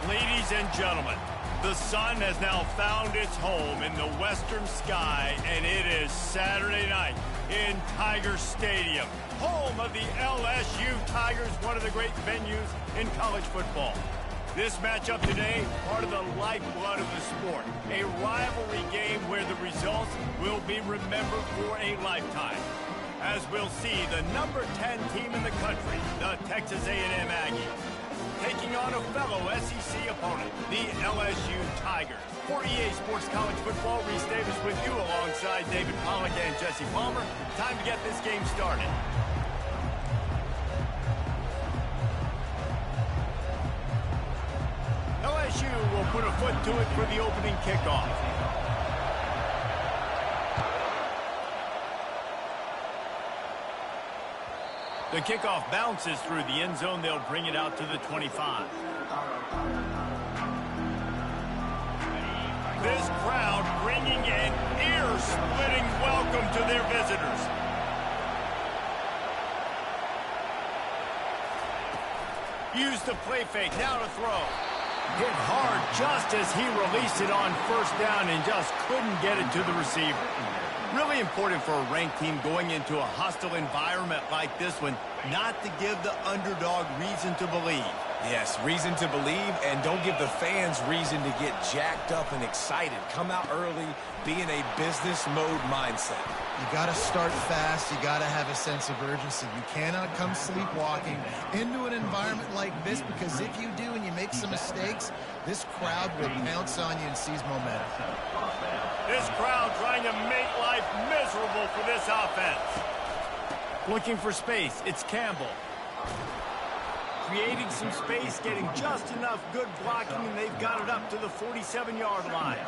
Ladies and gentlemen, the sun has now found its home in the western sky, and it is Saturday night in Tiger Stadium, home of the LSU Tigers, one of the great venues in college football. This matchup today, part of the lifeblood of the sport, a rivalry game where the results will be remembered for a lifetime. As we'll see, the number 10 team in the country, the Texas A&M Aggies, taking on a fellow SEC opponent, the LSU Tigers. For EA Sports College Football, Reese Davis with you alongside David Pollack and Jesse Palmer. Time to get this game started. LSU will put a foot to it for the opening kickoff. The kickoff bounces through the end zone. They'll bring it out to the 25. This crowd bringing an ear-splitting welcome to their visitors. Use the play fake. Now to throw. Hit hard just as he released it on first down and just couldn't get it to the receiver. Really important for a ranked team going into a hostile environment like this one, not to give the underdog reason to believe. Yes, reason to believe, and don't give the fans reason to get jacked up and excited. Come out early, be in a business mode mindset. You got to start fast. You got to have a sense of urgency. You cannot come sleepwalking into an environment like this, because if you do and you make some mistakes, this crowd will pounce on you and seize momentum. This crowd trying to make life miserable for this offense. Looking for space, it's Campbell. Creating some space, getting just enough good blocking, and they've got it up to the 47-yard line.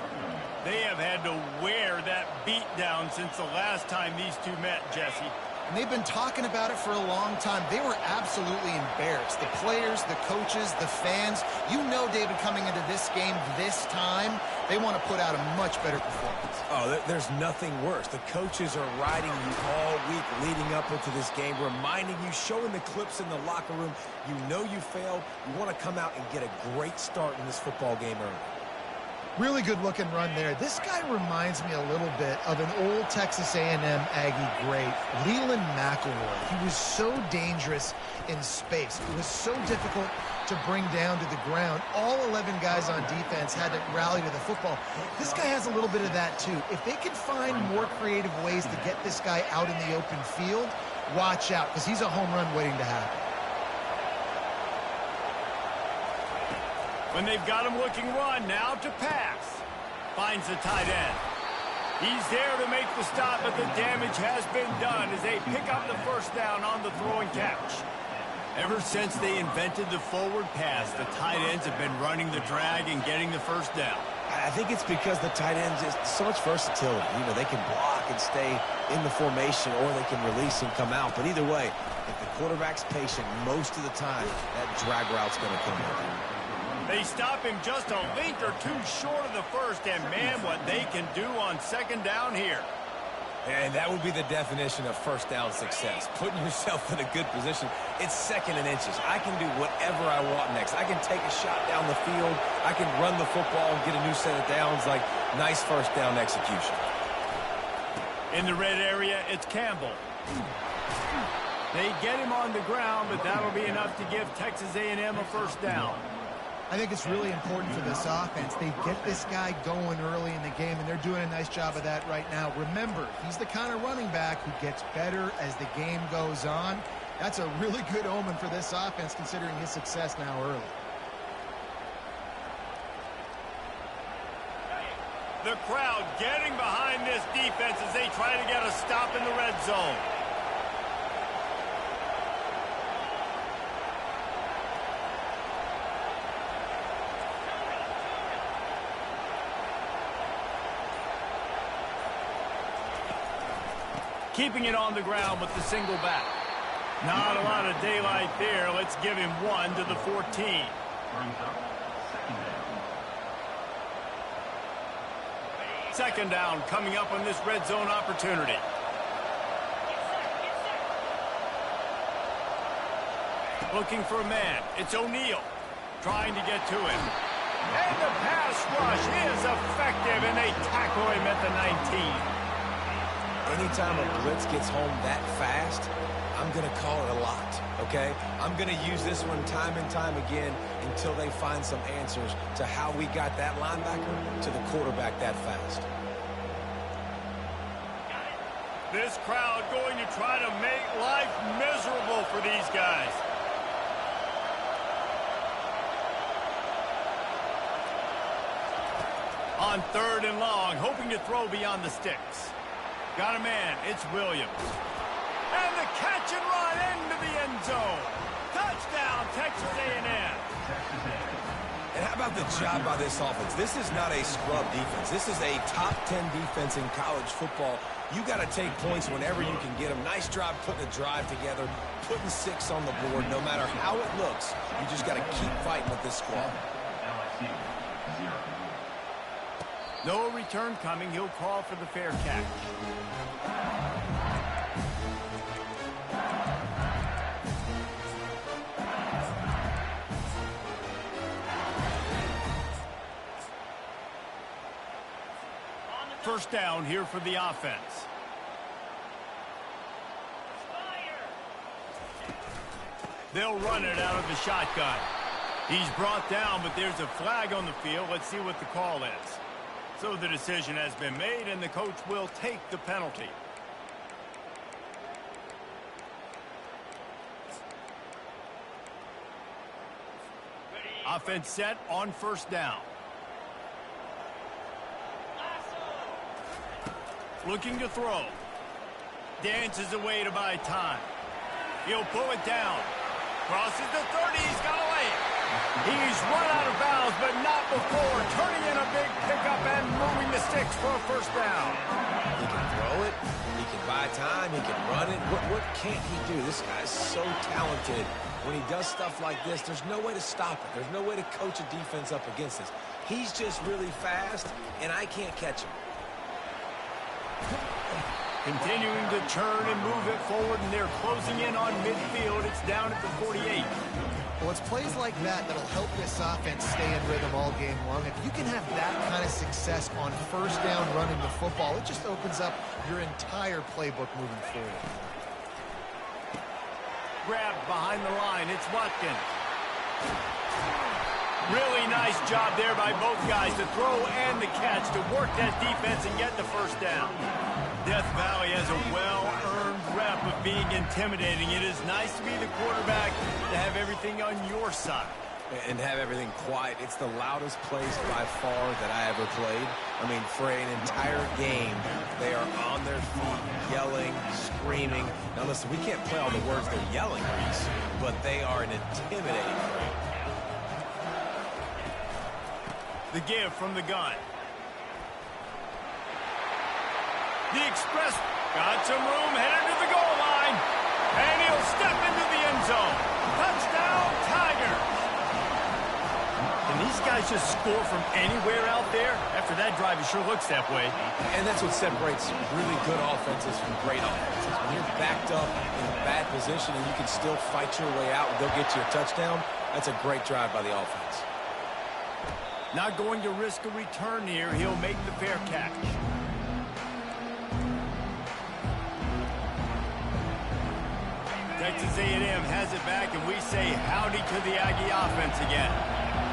They have had to wear that beat down since the last time these two met, Jesse. And they've been talking about it for a long time. They were absolutely embarrassed. The players, the coaches, the fans. You know, David, coming into this game this time, they want to put out a much better performance. Oh, there's nothing worse. The coaches are riding you all week leading up into this game, reminding you, showing the clips in the locker room. You know you failed. You want to come out and get a great start in this football game early. Really good-looking run there. This guy reminds me a little bit of an old Texas A&M Aggie great, Leland McElroy. He was so dangerous in space. It was so difficult to bring down to the ground. All 11 guys on defense had to rally to the football. This guy has a little bit of that, too. If they can find more creative ways to get this guy out in the open field, watch out, because he's a home run waiting to happen. When they've got him looking run, now to pass. Finds the tight end. He's there to make the stop, but the damage has been done as they pick up the first down on the throwing catch. Ever since they invented the forward pass, the tight ends have been running the drag and getting the first down. I think it's because the tight ends is so much versatility. You know, they can block and stay in the formation, or they can release and come out. But either way, if the quarterback's patient, most of the time, that drag route's going to come in. They stop him just a length or two short of the first, and man, what they can do on second down here. And that would be the definition of first down success. Putting yourself in a good position. It's second and inches. I can do whatever I want next. I can take a shot down the field. I can run the football and get a new set of downs. Like, nice first down execution. In the red area, it's Campbell. They get him on the ground, but that'll be enough to give Texas A&M a first down. I think it's really important for this offense. They get this guy going early in the game, and they're doing a nice job of that right now. Remember, he's the kind of running back who gets better as the game goes on. That's a really good omen for this offense, considering his success now early. The crowd getting behind this defense as they try to get a stop in the red zone. Keeping it on the ground with the single back. Not a lot of daylight there. Let's give him one to the 14. Second down coming up on this red zone opportunity. Looking for a man. It's O'Neal. trying to get to him. And the pass rush is effective, and they tackle him at the 19. Anytime a blitz gets home that fast, I'm going to call it a lot, okay? I'm going to use this one time and time again until they find some answers to how we got that linebacker to the quarterback that fast. This crowd going to try to make life miserable for these guys. On 3rd and long, hoping to throw beyond the sticks. Got a man, it's Williams. And the catch and run into the end zone. Touchdown, Texas A&M. And how about the job by this offense? This is not a scrub defense. This is a top 10 defense in college football. You got to take points whenever you can get them. Nice job putting a drive together, putting 6 on the board. No matter how it looks, you just got to keep fighting with this squad. No return coming. He'll call for the fair catch. First down here for the offense. They'll run it out of the shotgun. He's brought down, but there's a flag on the field. Let's see what the call is. So the decision has been made, and the coach will take the penalty. Offense set on first down. Looking to throw. Dances away to buy time. He'll pull it down. Crosses the 30. He's got to lay it. He's run out of bounds, but not before turning in a big pickup and moving the sticks for a first down. He can throw it. He can buy time. He can run it. What can't he do? This guy's so talented. When he does stuff like this, there's no way to stop it. There's no way to coach a defense up against this. He's just really fast, and I can't catch him. Continuing to turn and move it forward, and they're closing in on midfield. It's down at the 48. Well, it's plays like that that'll help this offense stay in rhythm all game long. If you can have that kind of success on first down running the football, it just opens up your entire playbook moving forward. Grabbed behind the line. It's Watkins. Really nice job there by both guys to throw and the catch to work that defense and get the first down. Death Valley has a well-earned rep of being intimidating. It is nice to be the quarterback, to have everything on your side. And have everything quiet. It's the loudest place by far that I ever played. I mean, for an entire game, they are on their feet, yelling, screaming. Now listen, we can't play all the words they're yelling, Reese, but they are an intimidating crowd. The give from the gun. The express got some room, headed to the goal line, and he'll step into the end zone. Touchdown, Tigers. Can these guys just score from anywhere out there? After that drive, it sure looks that way. And that's what separates really good offenses from great offenses. When you're backed up in a bad position and you can still fight your way out and go get you a touchdown, that's a great drive by the offense. Not going to risk a return here. He'll make the fair catch. Texas A&M has it back, and we say howdy to the Aggie offense again.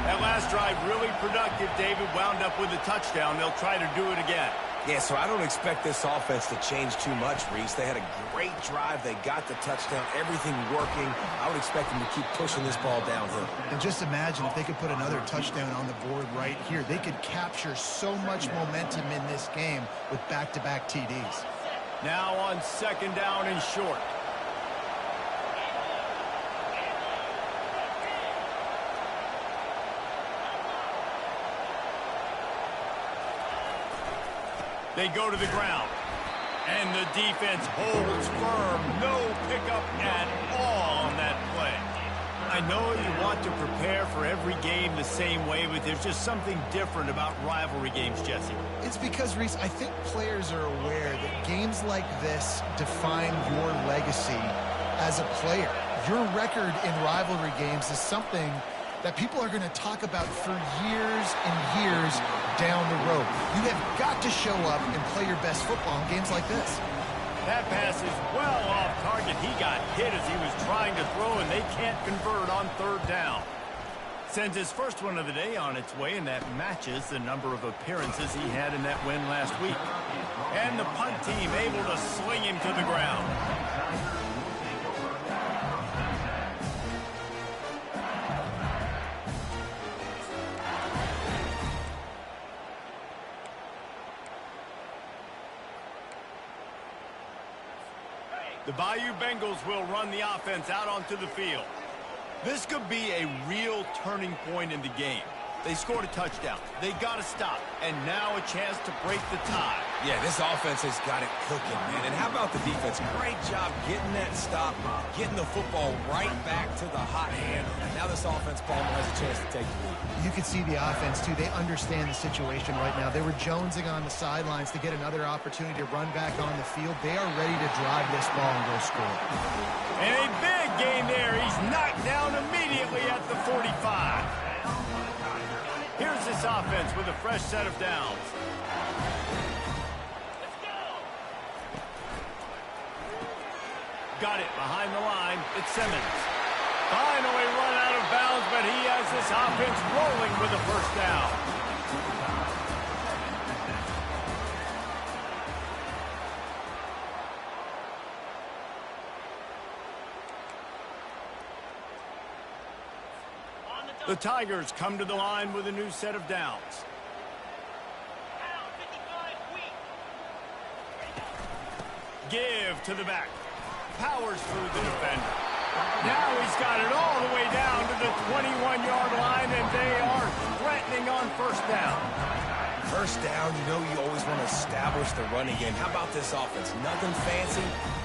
That last drive really productive. David wound up with a touchdown. They'll try to do it again. Yeah, so I don't expect this offense to change too much, Reese. They had a great drive. They got the touchdown. Everything working. I would expect them to keep pushing this ball downhill. And just imagine if they could put another touchdown on the board right here. They could capture so much momentum in this game with back-to-back TDs. Now on second down and short. They go to the ground, and the defense holds firm. No pickup at all on that play. I know you want to prepare for every game the same way, but there's just something different about rivalry games, Jesse. It's because, Reese, I think players are aware that games like this define your legacy as a player. Your record in rivalry games is something that people are going to talk about for years and years down the road. You have got to show up and play your best football in games like this. That pass is well off target. He got hit as he was trying to throw, and they can't convert on third down. Sends his first one of the day on its way, and that matches the number of appearances he had in that win last week. And the punt team able to sling him to the ground. The Bayou Bengals will run the offense out onto the field. This could be a real turning point in the game. They scored a touchdown. They got to stop. And now a chance to break the tie. Yeah, this offense has got it cooking, man. And how about the defense? Great job getting that stop, getting the football right back to the hot hand. Now this offense, Palmer, has a chance to take the lead. You can see the offense, too. They understand the situation right now. They were jonesing on the sidelines to get another opportunity to run back on the field. They are ready to drive this ball and go score. And a big gain there. He's knocked down immediately at the 45. Here's this offense with a fresh set of downs. Got it behind the line. It's Simmons. Finally run out of bounds, but he has this offense rolling with a first down. The Tigers come to the line with a new set of downs. Give to the back. Powers through the defender. Now he's got it all the way down to the 21-yard line, and they are threatening on first down. First down, you know you always want to establish the running game. How about this offense? Nothing fancy.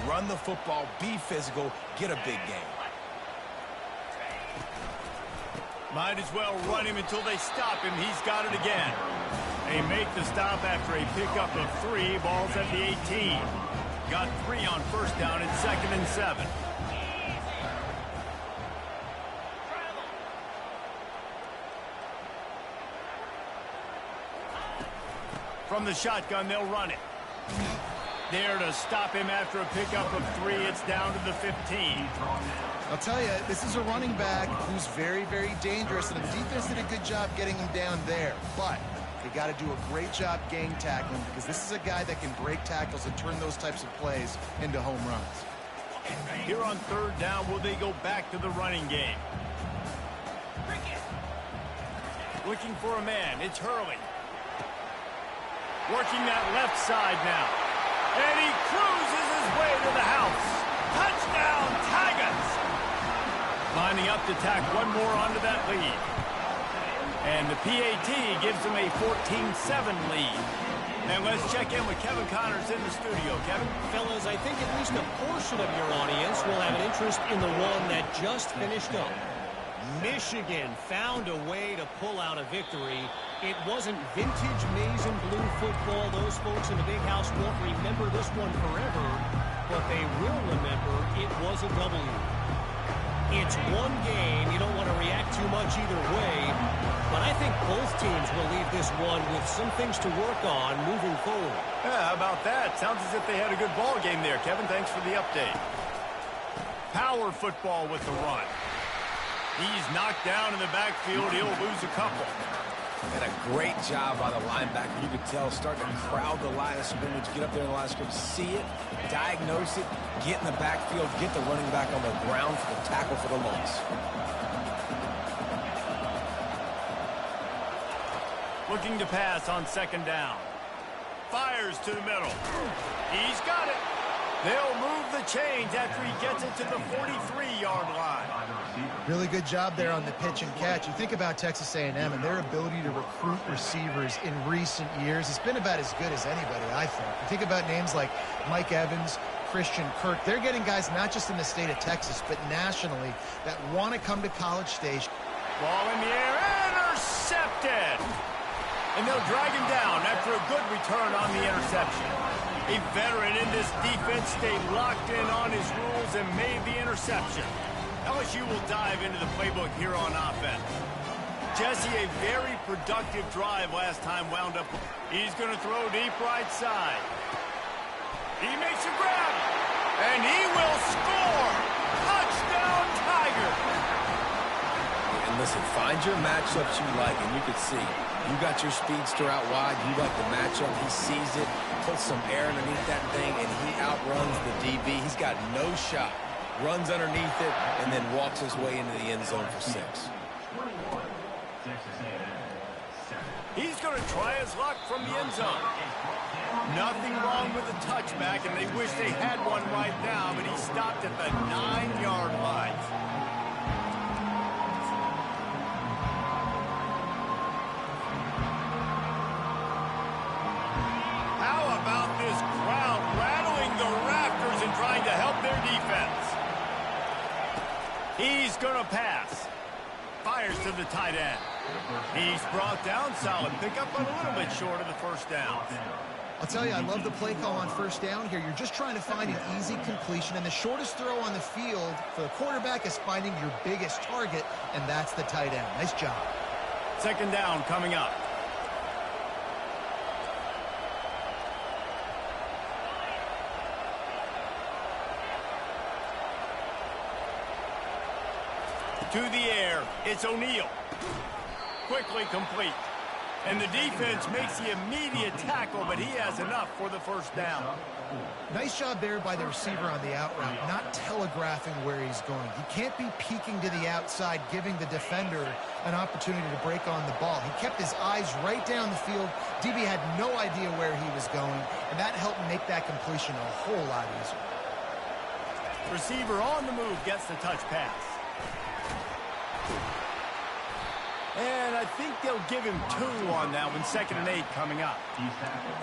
Run the football, be physical, get a big game. Might as well run him until they stop him. He's got it again. They make the stop after a pickup of 3. Ball's at the 18. Got 3 on first down and 2nd and 7. From the shotgun, they'll run it. There to stop him after a pickup of 3. It's down to the 15. I'll tell you, this is a running back who's very, very dangerous, and the defense did a good job getting him down there. But they got to do a great job gang tackling, because this is a guy that can break tackles and turn those types of plays into home runs. Here on third down, will they go back to the running game? Looking for a man. It's Hurley. Working that left side now. And he cruises his way to the house. Touchdown, Tigers! Lining up to tack one more onto that lead. And the PAT gives them a 14-7 lead. And let's check in with Kevin Connors in the studio. Kevin? Fellas, I think at least a portion of your audience will have an interest in the one that just finished up. Michigan found a way to pull out a victory. It wasn't vintage maize and blue football. Those folks in the big house won't remember this one forever, but they will remember it was a W. It's one game. You don't want to react too much either way, but I think both teams will leave this one with some things to work on moving forward. Yeah, how about that? Sounds as if they had a good ball game there. Kevin, thanks for the update. Power football with the run. He's knocked down in the backfield. He'll lose a couple. And a great job by the linebacker. You could tell, starting to crowd the line of scrimmage, get up there in the line of scrimmage, see it, diagnose it, get in the backfield, get the running back on the ground for the tackle for the loss. Looking to pass on second down. Fires to the middle. He's got it. They'll move the chains after he gets it to the 43-yard line. Really good job there on the pitch and catch. You think about Texas A&M and their ability to recruit receivers in recent years. It's been about as good as anybody, I think. You think about names like Mike Evans, Christian Kirk. They're getting guys not just in the state of Texas, but nationally that want to come to College Station. Ball in the air, intercepted. And they'll drag him down after a good return on the interception. A veteran in this defense stayed locked in on his rules and made the interception. LSU will dive into the playbook here on offense. Jesse, a very productive drive last time wound up. He's going to throw deep right side. He makes a grab, and he will score. Touchdown, Tiger. And listen, find your matchups you like, and you can see. You got your speedster out wide. You like the matchup. He sees it, puts some air underneath that thing, and he outruns the DB. He's got no shot. Runs underneath it, and then walks his way into the end zone for 6. He's going to try his luck from the end zone. Nothing wrong with the touchback, and they wish they had one right now, but he stopped at the 9-yard line. How about this crowd rattling the rafters and trying to help their defense? He's going to pass. Fires to the tight end. He's brought down. Solid pickup, but a little bit short of the first down. I'll tell you, I love the play call on first down here. You're just trying to find an easy completion, and the shortest throw on the field for the quarterback is finding your biggest target, and that's the tight end. Nice job. Second down coming up. To the air, it's O'Neal. Quickly complete. And the defense makes the immediate tackle, but he has enough for the first down. Nice job there by the receiver on the out route, not telegraphing where he's going. He can't be peeking to the outside, giving the defender an opportunity to break on the ball. He kept his eyes right down the field. DB had no idea where he was going, and that helped make that completion a whole lot easier. Receiver on the move gets the touch pass. And I think they'll give him 2 on that one. 2nd and 8 coming up.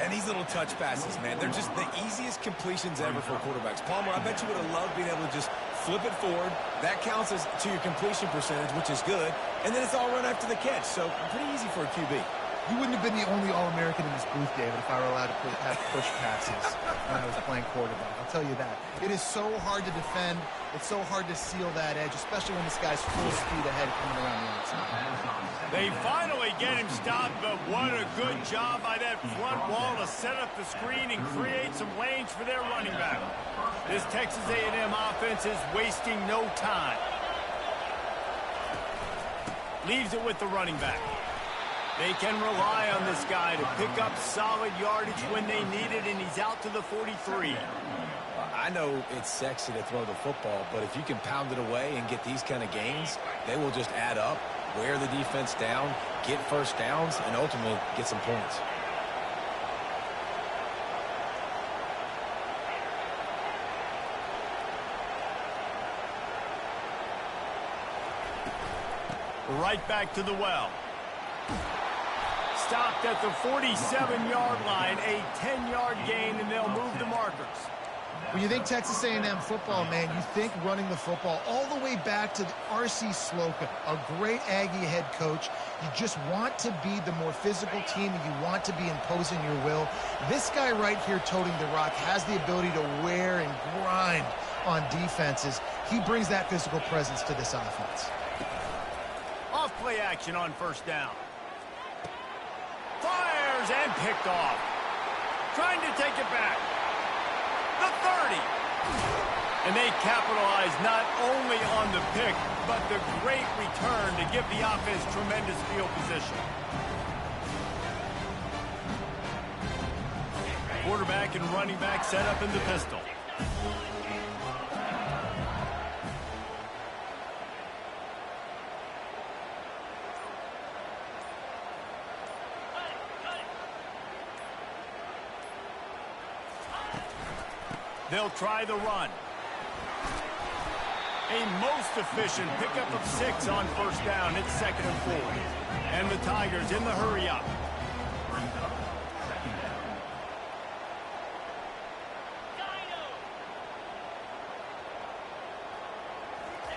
And these little touch passes, man, they're just the easiest completions ever for quarterbacks. Palmer, I bet you would have loved being able to just flip it forward. That counts as to your completion percentage, which is good. And then it's all run after the catch. So pretty easy for a QB. You wouldn't have been the only All-American in this booth, David, if I were allowed to have push passes when I was playing quarterback. I'll tell you that. It is so hard to defend. It's so hard to seal that edge, especially when this guy's full speed ahead coming around the outside. They finally get him stopped, but what a good job by that front wall to set up the screen and create some lanes for their running back. This Texas A&M offense is wasting no time. Leaves it with the running back. They can rely on this guy to pick up solid yardage when they need it, and he's out to the 43. I know it's sexy to throw the football, but if you can pound it away and get these kind of gains, they will just add up, wear the defense down, get first downs, and ultimately get some points. Right back to the well. Stopped at the 47-yard line, a 10-yard gain, and they'll move the markers. When you think Texas A&M football, man, you think running the football all the way back to R.C. Slocum, a great Aggie head coach. You just want to be the more physical team, and you want to be imposing your will. This guy right here toting the rock has the ability to wear and grind on defenses. He brings that physical presence to this offense. Off play action on first down. Fires and picked off. Trying to take it back. The 30. And they capitalize not only on the pick, but the great return to give the offense tremendous field position. Quarterback and running back set up in the pistol. They'll try the run. A most efficient pickup of 6 on first down. It's 2nd and 4. And the Tigers in the hurry up.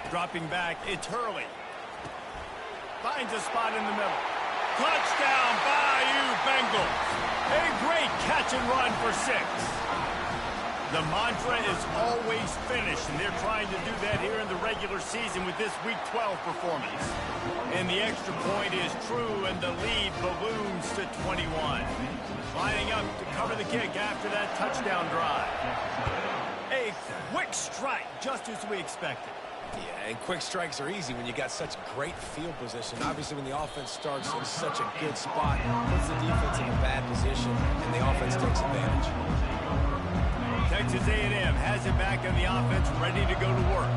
Dropping back, it's Hurley. Finds a spot in the middle. Touchdown, Bayou Bengals. A great catch and run for 6. The mantra is always finish, and they're trying to do that here in the regular season with this Week 12 performance. And the extra point is true, and the lead balloons to 21. Lining up to cover the kick after that touchdown drive. A quick strike, just as we expected. Yeah, and quick strikes are easy when you got such great field position. Obviously, when the offense starts in such a good spot, puts the defense in a bad position, and the offense takes advantage. Texas A&M has it back on the offense, ready to go to work.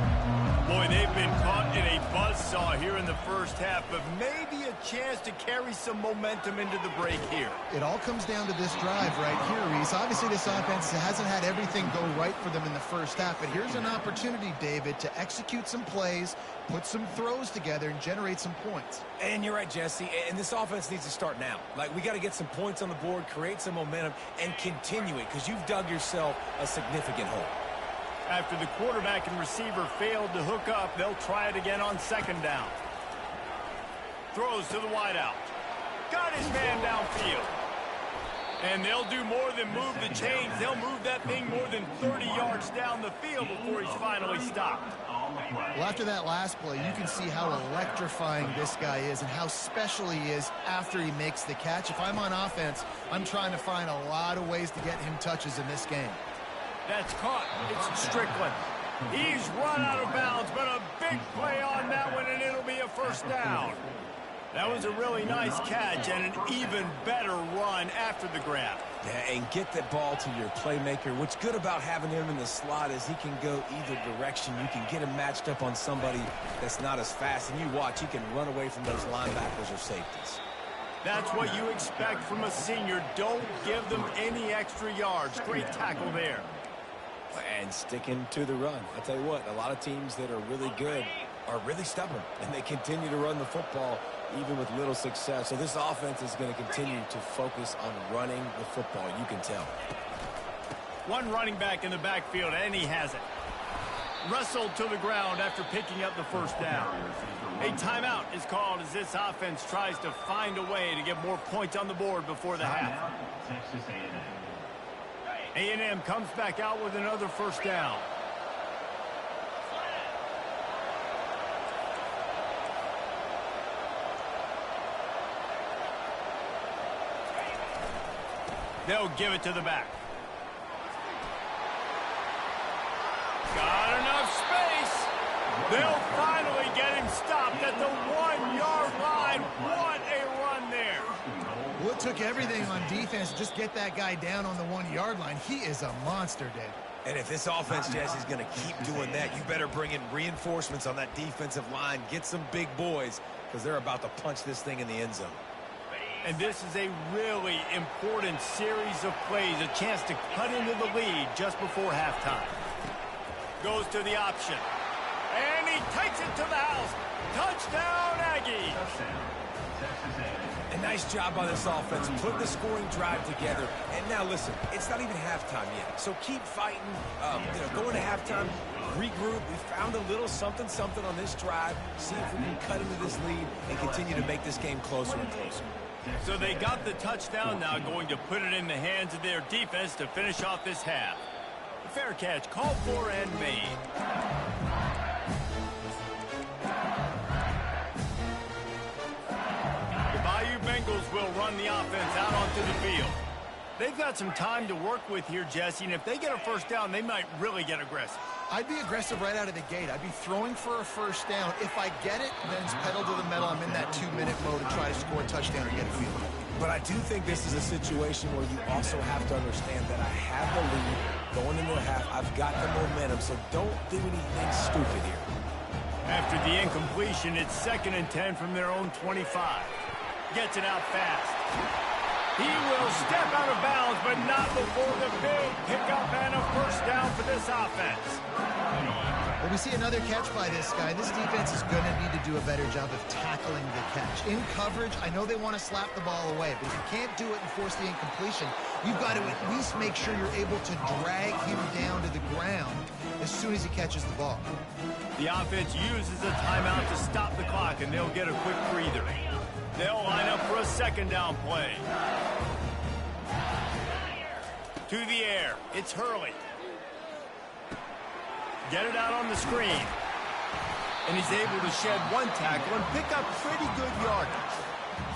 Boy, they've been caught in a buzzsaw here in the first half, but maybe a chance to carry some momentum into the break here. It all comes down to this drive right here, Reese. Obviously, this offense hasn't had everything go right for them in the first half, but here's an opportunity, David, to execute some plays, put some throws together, and generate some points. And you're right, Jesse, and this offense needs to start now. Like, we got to get some points on the board, create some momentum, and continue it, because you've dug yourself a significant hole. After the quarterback and receiver failed to hook up, they'll try it again on second down. Throws to the wideout. Got his man downfield. And they'll do more than move the chains. They'll move that thing more than 30 yards down the field before he's finally stopped. Well, after that last play, you can see how electrifying this guy is and how special he is after he makes the catch. If I'm on offense, I'm trying to find a lot of ways to get him touches in this game. That's caught. It's Strickland. He's run out of bounds, but a big play on that one, and it'll be a first down. That was a really nice catch and an even better run after the grab. Yeah, and get the ball to your playmaker. What's good about having him in the slot is he can go either direction. You can get him matched up on somebody that's not as fast, and you watch, he can run away from those linebackers or safeties. That's what you expect from a senior. Don't give them any extra yards. Great tackle there. And sticking to the run. I'll tell you what, a lot of teams that are really good are really stubborn, and they continue to run the football even with little success. So this offense is going to continue to focus on running the football, you can tell. One running back in the backfield, and he has it. Wrestled to the ground after picking up the first down. A timeout is called as this offense tries to find a way to get more points on the board before the half. A&M comes back out with another first down. They'll give it to the back. Got enough space. They'll finally get him stopped at the 1-yard line. What a run there. Well, it took everything on defense to just get that guy down on the 1-yard line. He is a monster, Dave. And if this offense, Jesse, is going to keep doing that, you better bring in reinforcements on that defensive line. Get some big boys, because they're about to punch this thing in the end zone. And this is a really important series of plays, a chance to cut into the lead just before halftime. Goes to the option. And he takes it to the house. Touchdown, Aggies. A nice job by this offense, putting the scoring drive together. And now, listen, it's not even halftime yet. So keep fighting, going to halftime, regroup. We found a little something on this drive. See if we can cut into this lead and continue to make this game closer and closer. So they got the touchdown now, going to put it in the hands of their defense to finish off this half. The fair catch called for and made. The Bayou Bengals will run the offense out onto the field. They've got some time to work with here, Jesse, and if they get a first down, they might really get aggressive. I'd be aggressive right out of the gate. I'd be throwing for a first down. If I get it, then it's pedal to the metal. I'm in that 2-minute mode to try to score a touchdown or get a field goal. But I do think this is a situation where you also have to understand that I have the lead going into the half. I've got the momentum, so don't do anything stupid here. After the incompletion, it's 2nd and 10 from their own 25. Gets it out fast. He will step out of bounds, but not before the big pickup and a first down for this offense. Well, we see another catch by this guy. This defense is going to need to do a better job of tackling the catch. In coverage, I know they want to slap the ball away, but if you can't do it and force the incompletion, you've got to at least make sure you're able to drag him down to the ground as soon as he catches the ball. The offense uses a timeout to stop the clock, and they'll get a quick breather. They'll line up for a 2nd down play. To the air, it's Hurley. Get it out on the screen. And he's able to shed one tackle and pick up pretty good yardage.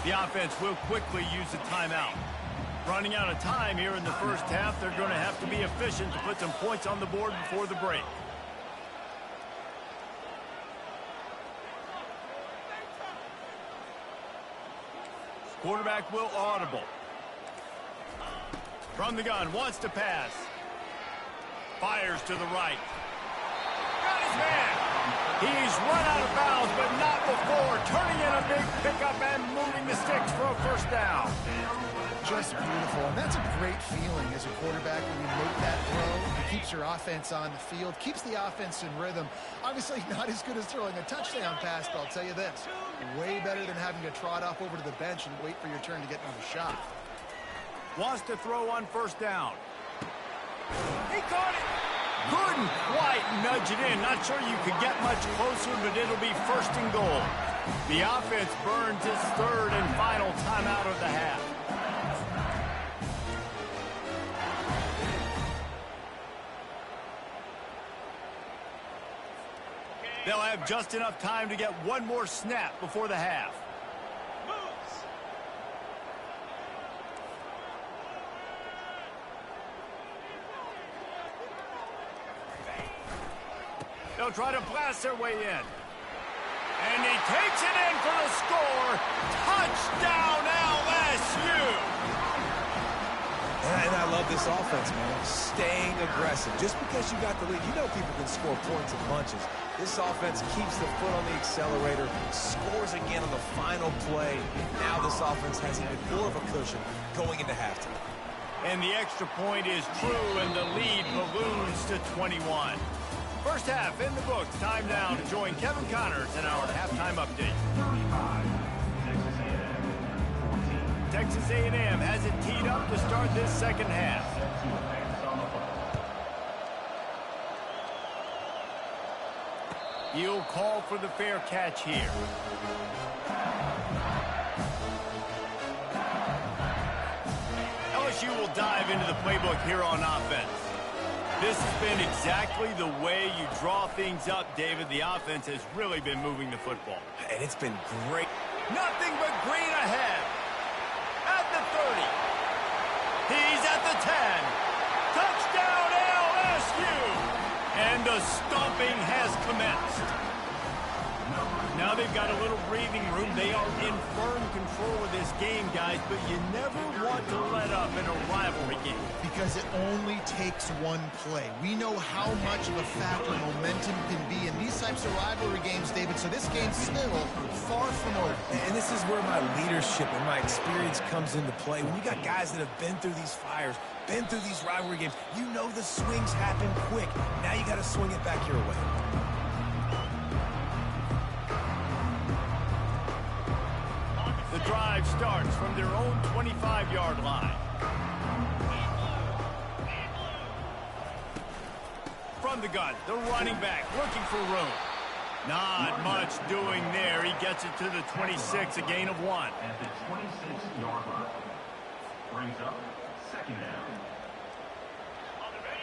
The offense will quickly use a timeout. Running out of time here in the first half, they're going to have to be efficient to put some points on the board before the break. Quarterback will audible. From the gun, wants to pass. Fires to the right. Got his man. He's run out of bounds, but not before. Turning in a big pickup and moving the sticks for a first down. Just beautiful. And that's a great feeling as a quarterback when you make that throw. It keeps your offense on the field, keeps the offense in rhythm. Obviously not as good as throwing a touchdown pass, but I'll tell you this. Way better than having to trot off over to the bench and wait for your turn to get another shot. Wants to throw on first down. He caught it. Couldn't quite nudge it in. Not sure you could get much closer, but it'll be first and goal. The offense burns its third and final timeout of the half. They'll have just enough time to get one more snap before the half. They'll try to blast their way in. And he takes it in for the score. Touchdown, LSU! And I love this offense, man. Staying aggressive. Just because you got the lead, you know people can score points in bunches. This offense keeps the foot on the accelerator, scores again on the final play. Now this offense has even more of a cushion going into halftime. And the extra point is true, and the lead balloons to 21. First half in the books. Time now to join Kevin Connors in our halftime update. Texas A&M has it teed up to start this second half. He'll call for the fair catch here. LSU will dive into the playbook here on offense. This has been exactly the way you draw things up, David. The offense has really been moving the football. And it's been great. Nothing but green ahead. At the 30. He's at the 10. Touchdown, LSU! And the stomping has commenced. Now they've got a little breathing room. They are in firm control of this game, guys, but you never want to let up in a rivalry game. Because it only takes one play. We know how much of a factor momentum can be in these types of rivalry games, David, so this game's still far from over. And this is where my leadership and my experience comes into play. When you got guys that have been through these fires, been through these rivalry games, you know the swings happen quick. Now you got to swing it back your way. The drive starts from their own 25-yard line. From the gun, the running back looking for room. Not much doing there. He gets it to the 26, a gain of 1. At the 26-yard line. Brings up second down.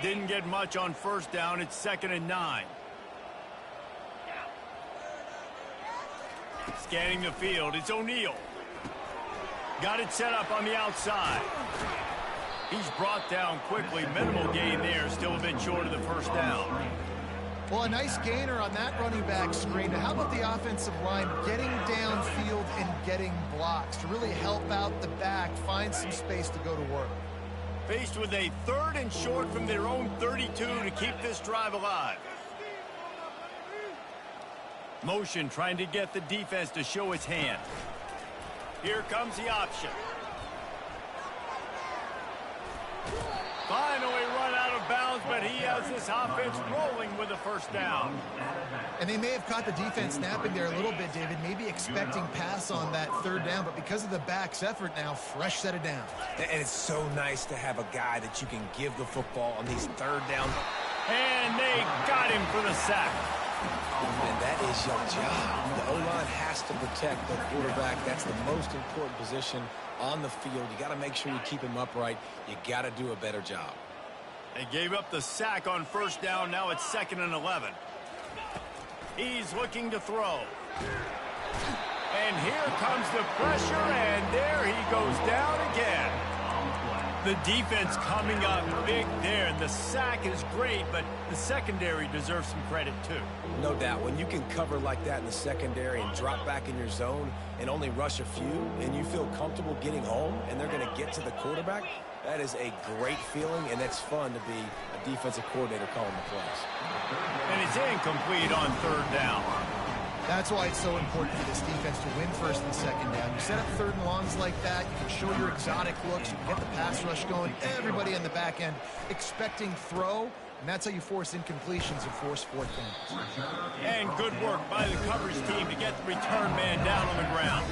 Didn't get much on first down. It's 2nd and 9. Scanning the field, it's O'Neal. Got it set up on the outside. He's brought down quickly. Minimal gain there. Still a bit short of the first down. Well, a nice gainer on that running back screen. How about the offensive line getting downfield and getting blocks to really help out the back, find some space to go to work? Faced with a 3rd and short from their own 32 to keep this drive alive. Motion trying to get the defense to show its hand. Here comes the option. Finally run out of bounds, but he has this offense rolling with a first down. And they may have caught the defense napping there a little bit, David, maybe expecting pass on that 3rd down, but because of the back's effort now, fresh set of down. And it's so nice to have a guy that you can give the football on these 3rd down. And they got him for the sack. And that is your job. The O-line has to protect the quarterback. That's the most important position on the field. You got to make sure you keep him upright. You got to do a better job. They gave up the sack on first down. Now it's 2nd and 11. He's looking to throw. And here comes the pressure, and there he goes down again. The defense coming up big there. The sack is great, but the secondary deserves some credit too. No doubt. When you can cover like that in the secondary and drop back in your zone and only rush a few, and you feel comfortable getting home, and they're going to get to the quarterback, that is a great feeling, and it's fun to be a defensive coordinator calling the plays. And it's incomplete on 3rd down. That's why it's so important for this defense to win 1st and 2nd down. You set up 3rd and longs like that, you can show your exotic looks, you can get the pass rush going, everybody in the back end expecting throw, and that's how you force incompletions and force 4th downs. And good work by the coverage team to get the return man down on the ground.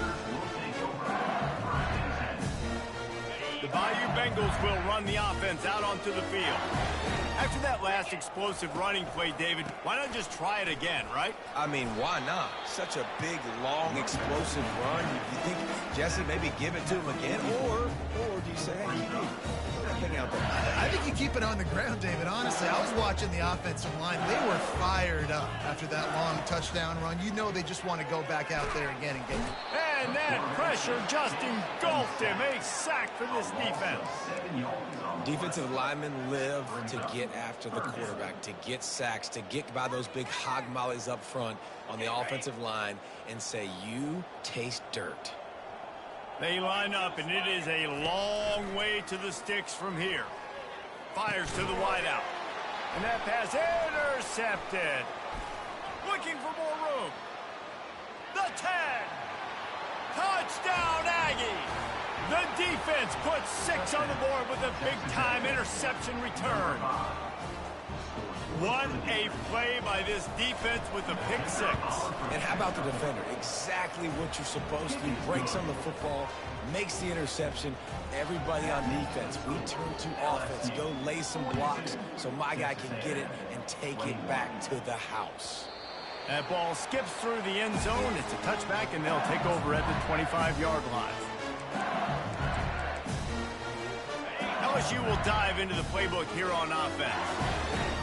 The Bayou Bengals will run the offense out onto the field. After that last explosive running play, David, why not just try it again, right? I mean, why not? Such a big, long, explosive run. You think, Jesse, maybe give it to him again? Or do you say, hey, keep it? Hang out there. I think you keep it on the ground, David. Honestly, I was watching the offensive line. They were fired up after that long touchdown run. You know they just want to go back out there again and get it. And that pressure just engulfed him. A sack for this defense. Defensive linemen live to get after the quarterback, to get sacks, to get by those big hog mollies up front on the offensive line and say, you taste dirt. They line up, and it is a long way to the sticks from here. Fires to the wideout. And that pass intercepted. Looking for more room. The 10. Touchdown, Aggie. The defense puts 6 on the board with a big-time interception return. What a play by this defense with the pick 6. And how about the defender? Exactly what you're supposed to do. Breaks on the football, makes the interception. Everybody on defense, we turn to offense. Go lay some blocks so my guy can get it and take it back to the house. That ball skips through the end zone. It's a touchback, and they'll take over at the 25-yard line. LSU will dive into the playbook here on offense.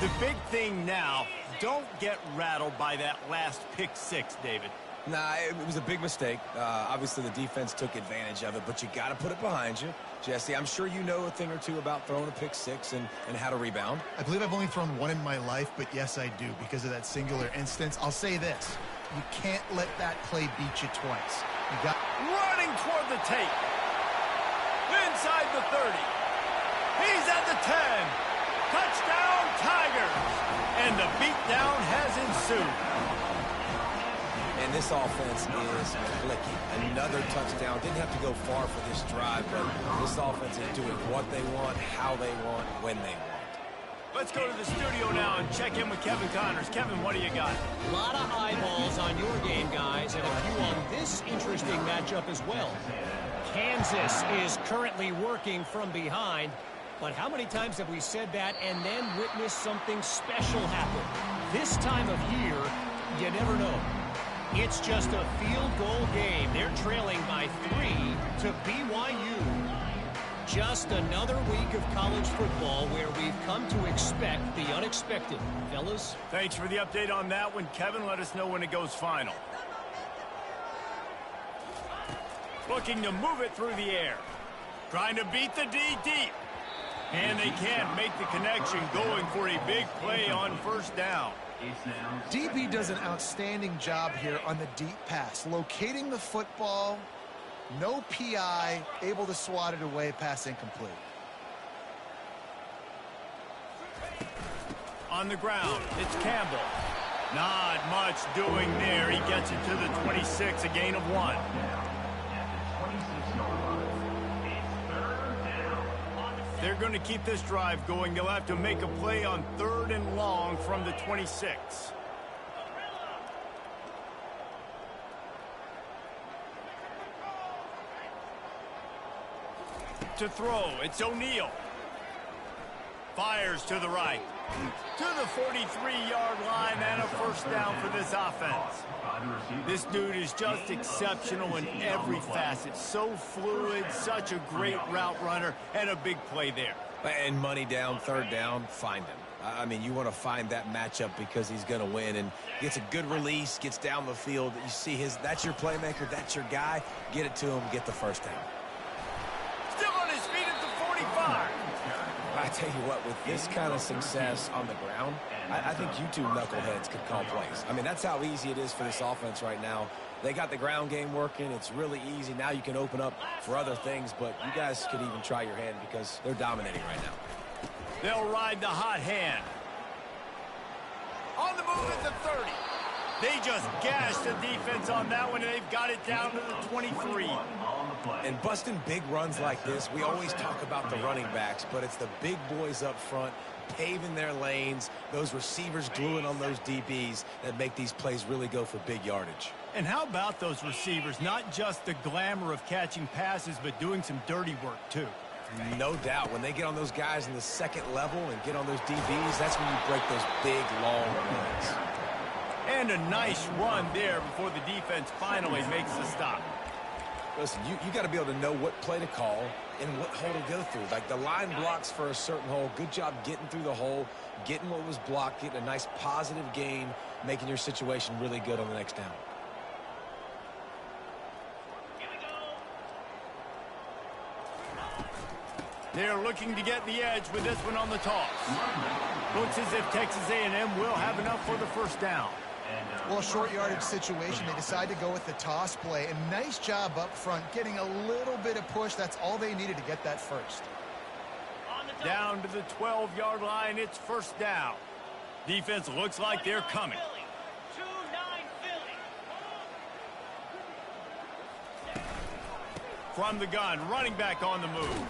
The big thing now, don't get rattled by that last pick 6, David. Nah, it was a big mistake. Obviously, the defense took advantage of it, but you got to put it behind you. Jesse, I'm sure you know a thing or two about throwing a pick 6 and how to rebound. I believe I've only thrown one in my life, but yes, I do because of that singular instance. I'll say this. You can't let that play beat you twice. You got running toward the tape. Inside the 30. He's at the 10. Touchdown, Tigers. And the beatdown has ensued. And this offense is clicking. Another touchdown. Didn't have to go far for this drive, but this offense is doing what they want, how they want, when they want. Let's go to the studio now and check in with Kevin Connors. Kevin, what do you got? A lot of eyeballs on your game, guys, and a few on this interesting matchup as well. Kansas is currently working from behind, but how many times have we said that and then witnessed something special happen? This time of year, you never know. It's just a field goal game. They're trailing by 3 to BYU. Just another week of college football where we've come to expect the unexpected. Fellas? Thanks for the update on that one, Kevin. Let us know when it goes final. Looking to move it through the air. Trying to beat the D deep. And they can't make the connection, going for a big play on first down. DB does an outstanding job here on the deep pass, locating the football, no PI, able to swat it away, pass incomplete. On the ground, it's Campbell. Not much doing there. He gets it to the 26, a gain of 1. They're going to keep this drive going. They'll have to make a play on 3rd and long from the 26. To throw, it's O'Neal. Fires to the right. To the 43-yard line and a first down for this offense. This dude is just exceptional in every facet. So fluid, such a great route runner, and a big play there. And money down, third down, find him. I mean, you want to find that matchup because he's going to win and gets a good release, gets down the field. You see that's your playmaker, that's your guy. Get it to him, get the first down. Still on his feet at the 45. I tell you what, with this kind of success on the ground, I think you two knuckleheads could call plays. I mean, that's how easy it is for this offense right now. They got the ground game working. It's really easy. Now you can open up for other things, but you guys could even try your hand because they're dominating right now. They'll ride the hot hand. On the move at the 30. They just gashed the defense on that one, and they've got it down to the 23. And busting big runs like this, we always talk about the running backs, but it's the big boys up front paving their lanes, those receivers gluing on those DBs that make these plays really go for big yardage. And how about those receivers? Not just the glamour of catching passes, but doing some dirty work, too. No doubt. When they get on those guys in the second level and get on those DBs, that's when you break those big, long runs. And a nice run there before the defense finally makes the stop. Listen, you got to be able to know what play to call and what hole to go through. Like the line blocks for a certain hole. Good job getting through the hole, getting what was blocked, getting a nice positive gain, making your situation really good on the next down. They're looking to get the edge with this one on the toss. Looks as if Texas A&M will have enough for the first down. Well, short yardage situation, they decide to go with the toss play. And nice job up front, getting a little bit of push. That's all they needed to get that first. Down to the 12-yard line, it's first down. Defense looks like they're coming. From the gun, running back on the move.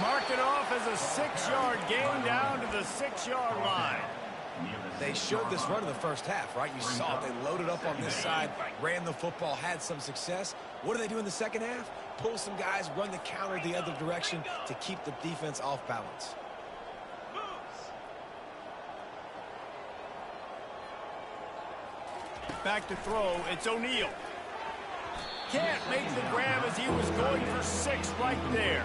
Mark it off as a 6-yard gain down to the 6-yard line. They showed this run in the first half, right? You saw it. They loaded up on this side, ran the football, had some success. What do they do in the second half? Pull some guys, run the counter the other direction to keep the defense off balance. Back to throw, it's O'Neal. Can't make the grab as he was going for 6 right there.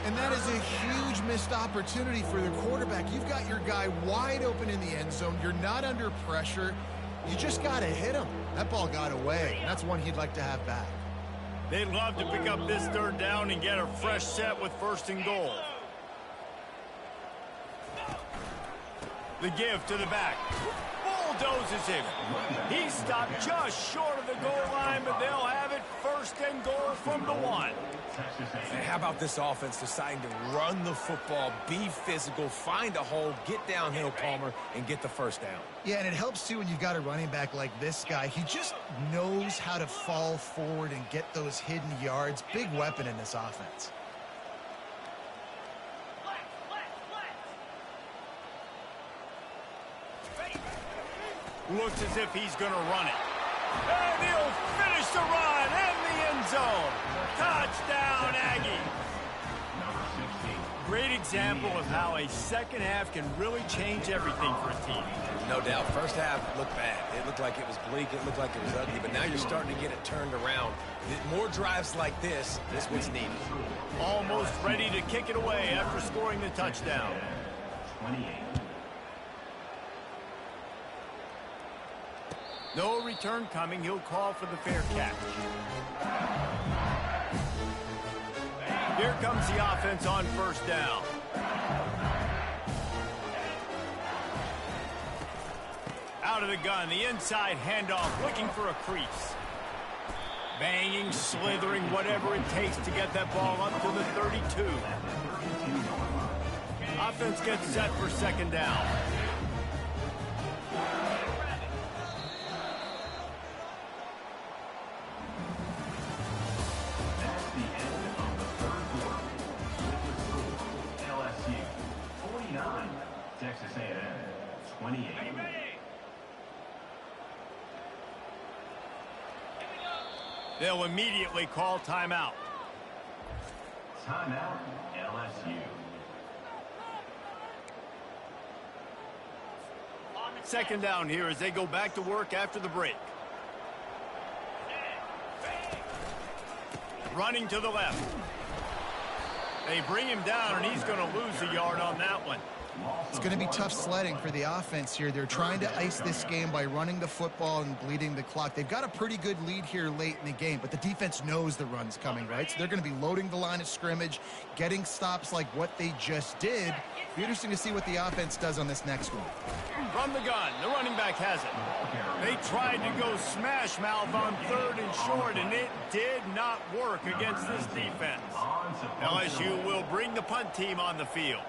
And that is a huge missed opportunity for the quarterback. You've got your guy wide open in the end zone. You're not under pressure. You just got to hit him. That ball got away. That's one he'd like to have back. They'd love to pick up this third down and get a fresh set with 1st and goal. The give to the back. Bulldozes him. He's stopped just short of the goal line, but they'll have it 1st and goal from the 1. And how about this offense deciding to run the football, be physical, find a hole, get downhill, Palmer, and get the first down. Yeah, and it helps, too, when you've got a running back like this guy. He just knows how to fall forward and get those hidden yards. Big weapon in this offense. Looks as if he's going to run it. And he'll finish the run in the end zone. Touchdown, Aggie. Great example of how a second half can really change everything for a team. No doubt. First half looked bad. It looked like it was bleak. It looked like it was ugly. But now you're starting to get it turned around. More drives like this is what's needed. Almost ready to kick it away after scoring the touchdown. 28. No return coming. He'll call for the fair catch. Here comes the offense on first down. Out of the gun, the inside handoff, looking for a crease. Banging, slithering, whatever it takes to get that ball up to the 32. Offense gets set for second down. Texas A&M, 28. They'll immediately call timeout. Timeout, LSU. Second down here as they go back to work after the break. Running to the left. They bring him down, and he's going to lose a yard on that one. It's going to be tough sledding for the offense here. They're trying to ice this game by running the football and bleeding the clock. They've got a pretty good lead here late in the game, but the defense knows the run's coming, right? So they're going to be loading the line of scrimmage, getting stops like what they just did. Be interesting to see what the offense does on this next one. From the gun, the running back has it. They tried to go smash mouth on 3rd and short, and it did not work against this defense. LSU will bring the punt team on the field.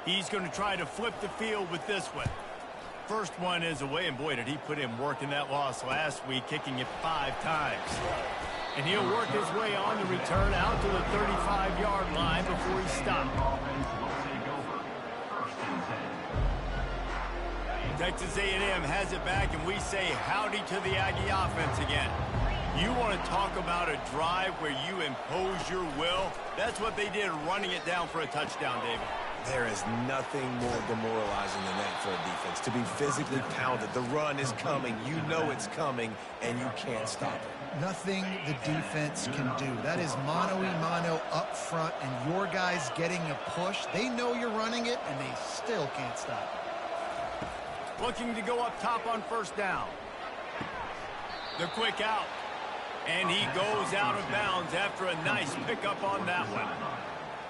He's going to try to flip the field with this one. First one is away, and boy, did he put in work in that loss last week, kicking it 5 times. And he'll work his way on the return out to the 35-yard line before he stopped. Texas A&M has it back, and we say howdy to the Aggie offense again. You want to talk about a drive where you impose your will? That's what they did, running it down for a touchdown, David. There is nothing more demoralizing than that for a defense, to be physically pounded. The run is coming. You know it's coming, and you can't stop it. Nothing the defense can do. That is mano-a-mano up front, and your guys getting a push. They know you're running it, and they still can't stop it. Looking to go up top on first down. The quick out. And he goes out of bounds after a nice pickup on that one.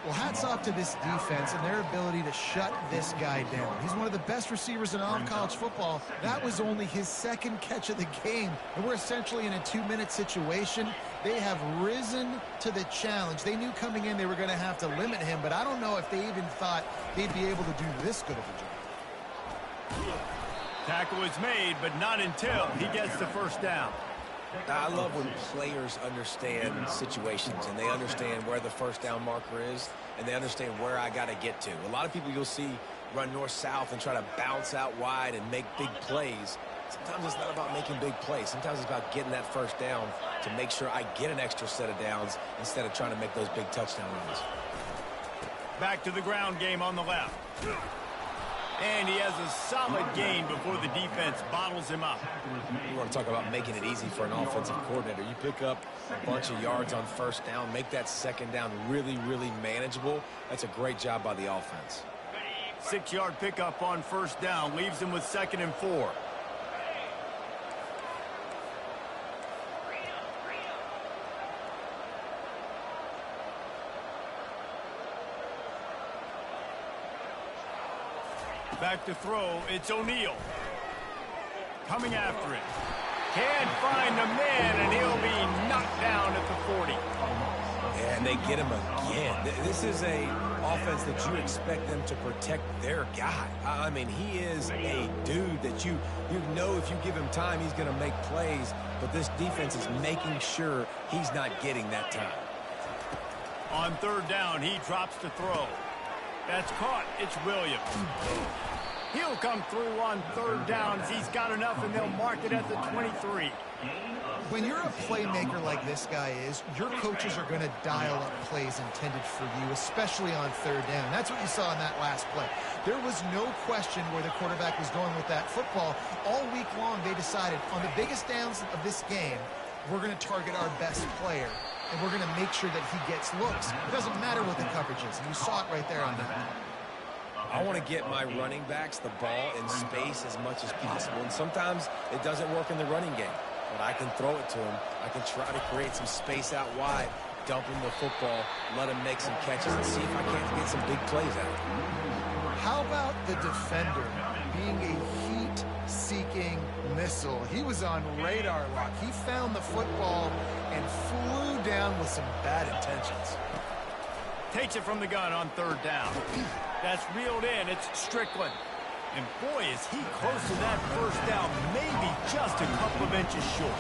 Well, hats off to this defense and their ability to shut this guy down. He's one of the best receivers in all of college football. That was only his 2nd catch of the game, and we're essentially in a 2-minute situation. They have risen to the challenge. They knew coming in they were going to have to limit him, but I don't know if they even thought they'd be able to do this good of a job. Tackle is made, but not until he gets the first down. I love when players understand situations and they understand where the first down marker is and they understand where I got to get to. A lot of people you'll see run north-south and try to bounce out wide and make big plays. Sometimes it's not about making big plays. Sometimes it's about getting that first down to make sure I get an extra set of downs instead of trying to make those big touchdown runs. Back to the ground game on the left. And he has a solid gain before the defense bottles him up. You want to talk about making it easy for an offensive coordinator. You pick up a bunch of yards on first down, make that second down really, really manageable. That's a great job by the offense. 6-yard pickup on first down leaves him with 2nd and 4. Back to throw, it's O'Neal. Coming after it. Can't find the man, and he'll be knocked down at the 40. And they get him again. This is a offense that you expect them to protect their guy. I mean, he is a dude that you know if you give him time, he's going to make plays. But this defense is making sure he's not getting that time. On 3rd down, he drops to throw. That's caught. It's Williams. He'll come through on 3rd downs. He's got enough, and they'll mark it at the 23. When you're a playmaker like this guy is, your coaches are going to dial up plays intended for you, especially on 3rd down. That's what you saw in that last play. There was no question where the quarterback was going with that football. All week long, they decided on the biggest downs of this game, we're going to target our best player, and we're going to make sure that he gets looks. It doesn't matter what the coverage is. And you saw it right there on that. I want to get my running backs the ball in space as much as possible. And sometimes it doesn't work in the running game. But I can throw it to him. I can try to create some space out wide, dump him the football, let him make some catches, and see if I can't get some big plays out of him. How about the defender being a heat-seeking missile? He was on radar lock. He found the football and flew down with some bad intentions. Takes it from the gun on 3rd down. That's reeled in. It's Strickland. And boy, is he close to that first down, maybe just a couple of inches short.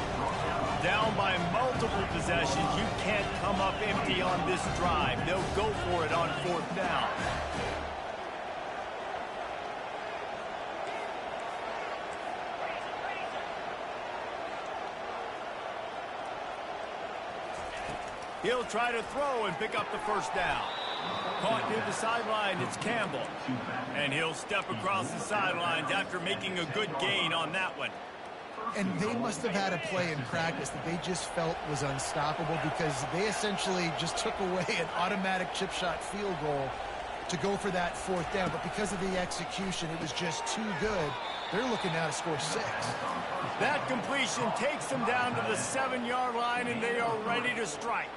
Down by multiple possessions, you can't come up empty on this drive. They'll go for it on 4th down. He'll try to throw and pick up the first down. Caught near the sideline, it's Campbell. And he'll step across the sidelines after making a good gain on that one. And they must have had a play in practice that they just felt was unstoppable because they essentially just took away an automatic chip shot field goal to go for that 4th down. But because of the execution, it was just too good. They're looking now to score 6. That completion takes them down to the 7-yard line, and they are ready to strike.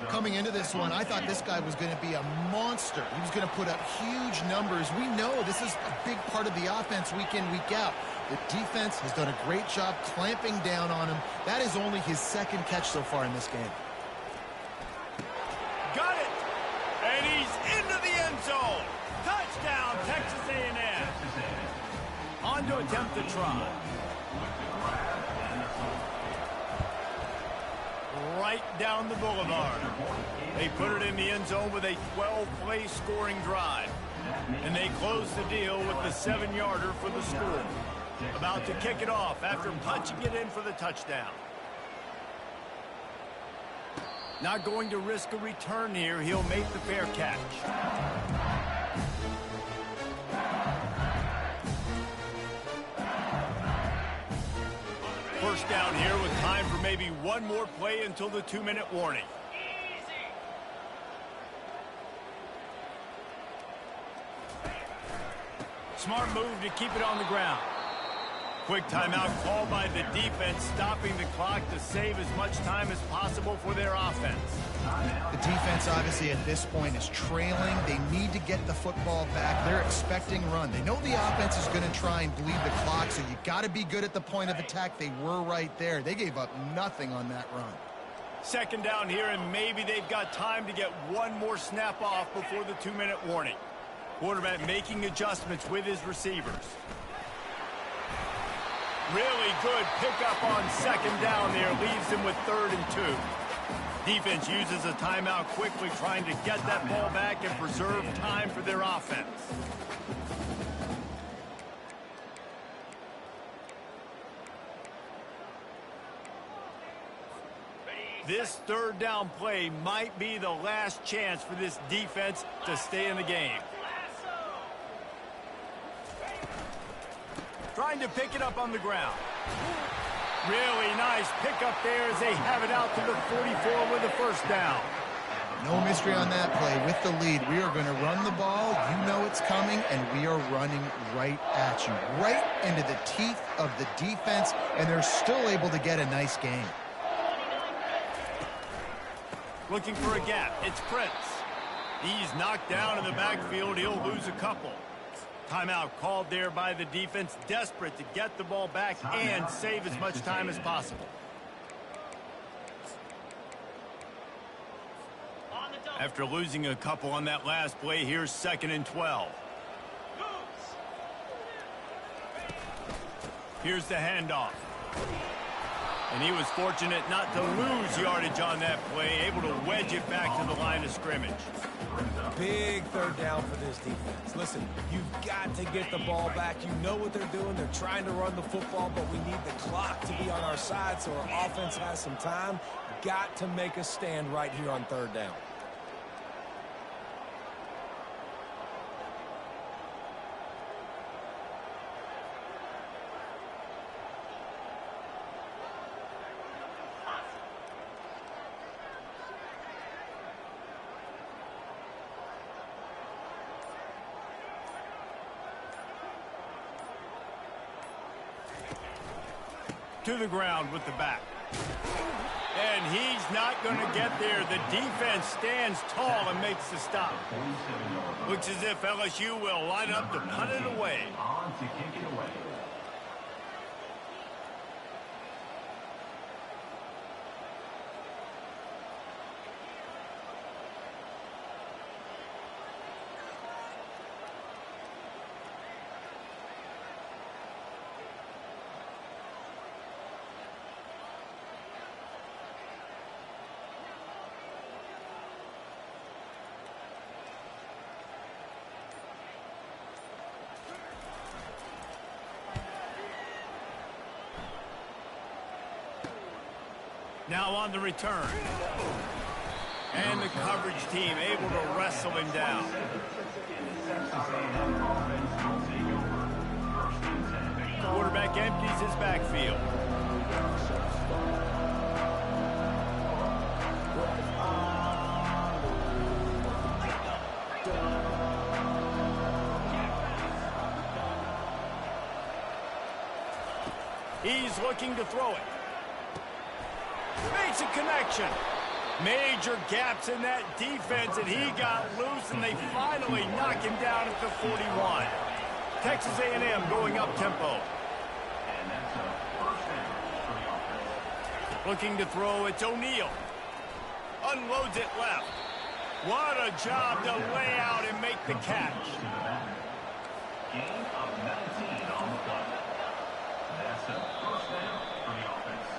Coming into this one, I thought this guy was going to be a monster. He was going to put up huge numbers. We know this is a big part of the offense week in, week out. The defense has done a great job clamping down on him. That is only his 2nd catch so far in this game. Got it! And he's into the end zone. Touchdown, Texas A&M. On to attempt the try. Right down the boulevard. They put it in the end zone with a 12-play scoring drive. And they close the deal with the 7-yarder for the score. About to kick it off after punching it in for the touchdown. Not going to risk a return here. He'll make the fair catch. First down here with time for maybe one more play until the 2-minute warning. Smart move to keep it on the ground. Quick timeout called by the defense, stopping the clock to save as much time as possible for their offense. The defense, obviously, at this point is trailing. They need to get the football back. They're expecting run. They know the offense is going to try and bleed the clock, so you got to be good at the point of attack. They were right there. They gave up nothing on that run. Second down here, and maybe they've got time to get one more snap off before the 2-minute warning. Quarterback making adjustments with his receivers. Really good pickup on second down there. Leaves them with 3rd and 2. Defense uses a timeout quickly, trying to get that ball back and preserve time for their offense. This 3rd down play might be the last chance for this defense to stay in the game. Trying to pick it up on the ground. Really nice pickup there as they have it out to the 44 with the 1st down. No mystery on that play. With the lead, we are going to run the ball. You know it's coming, and we are running right at you. Right into the teeth of the defense, and they're still able to get a nice game. Looking for a gap. It's Prince. He's knocked down in the backfield. He'll lose a couple. Timeout called there by the defense, desperate to get the ball back and save as much time as possible. After losing a couple on that last play, here's 2nd and 12. Here's the handoff. And he was fortunate not to lose yardage on that play, able to wedge it back to the line of scrimmage. Big 3rd down for this defense. Listen, you've got to get the ball back. You know what they're doing. They're trying to run the football, but we need the clock to be on our side so our offense has some time. Got to make a stand right here on 3rd down. To the ground with the back. And he's not going to get there. The defense stands tall and makes the stop. Looks as if LSU will line up to punt it away. On to kick it away. Now on the return. And the coverage team able to wrestle him down. Quarterback empties his backfield. He's looking to throw it. Makes a connection. Major gaps in that defense, and he got loose, and they finally knock him down at the 41. Texas A&M going up tempo. And that's a first down for the offense. Looking to throw, it's O'Neal. Unloads it left. What a job to lay out and make the catch. Gain of 19 on the play. That's a first down for the offense.